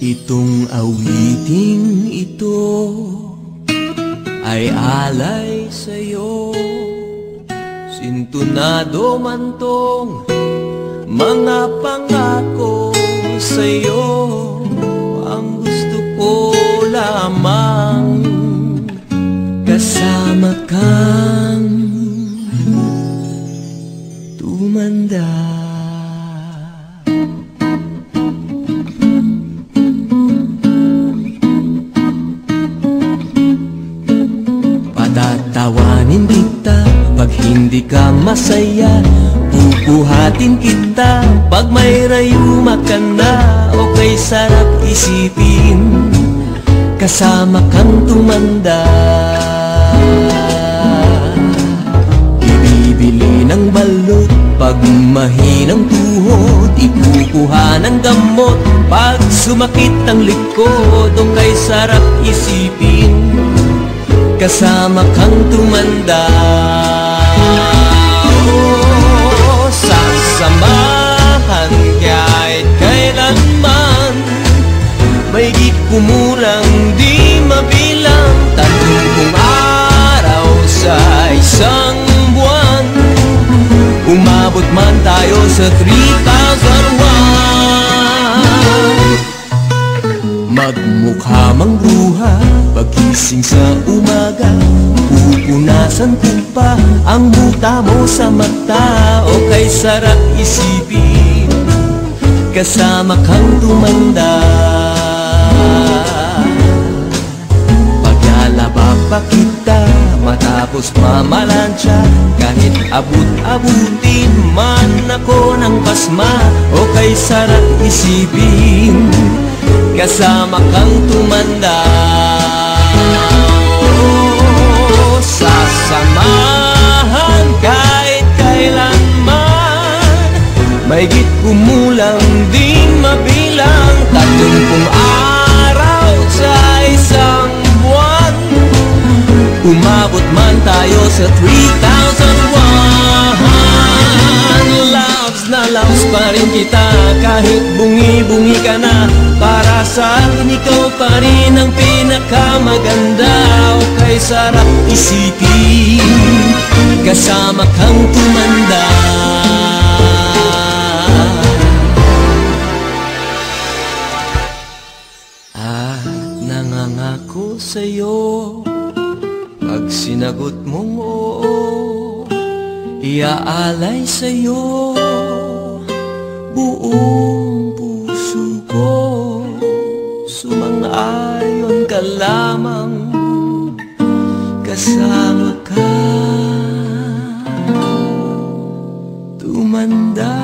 Itong awiting ito ay alay sa'yo. Sintunado man tong mga pangako sa'yo. Ang gusto ko lamang kasama kang tumanda. Patatawanin kita pag hindi ka masaya. Bubuhatin kita pag may rayuma ka na. O kay sarap isipin kasama kang tumanda. Ibibili ng balot pag mahinang tuhod. Ikukuha ng gamot pag sumakit ang likod. O kay sarap isipin kasama kang tumanda. Oh, sasamahan kahit kailanman. Mahigit kumulang di mabilang 30 araw sa isang buwan. Umabot man tayo sa 3,001. Magmukha mang bruha pagising sa umaga. Pupunasan ko pa ang buta mo sa mata. O kay sarap isipin kasama kang tumanda. Paglalaba pa kita matapos mamalansya. Kahit abut-abutin man ako ng pasma. O kay sarap isipin kasama kang tumanda. Oh, sasamahan kahit kailanman. Mahigit kumulang di mabilang 30 araw sa isang buwan. Umabot man tayo sa 3,001. Loves na loves pa rin kita kahit bungi-bungi ka na. Para sa akin ikaw pa rin ang pinakamaganda. O kay sarap isipin kasama kang tumanda. At nangangako sa'yo pag sinagot mong oo, iaalay sa'yo buong puso ko. Sumang-ayon ka lamang kasama ka tumanda.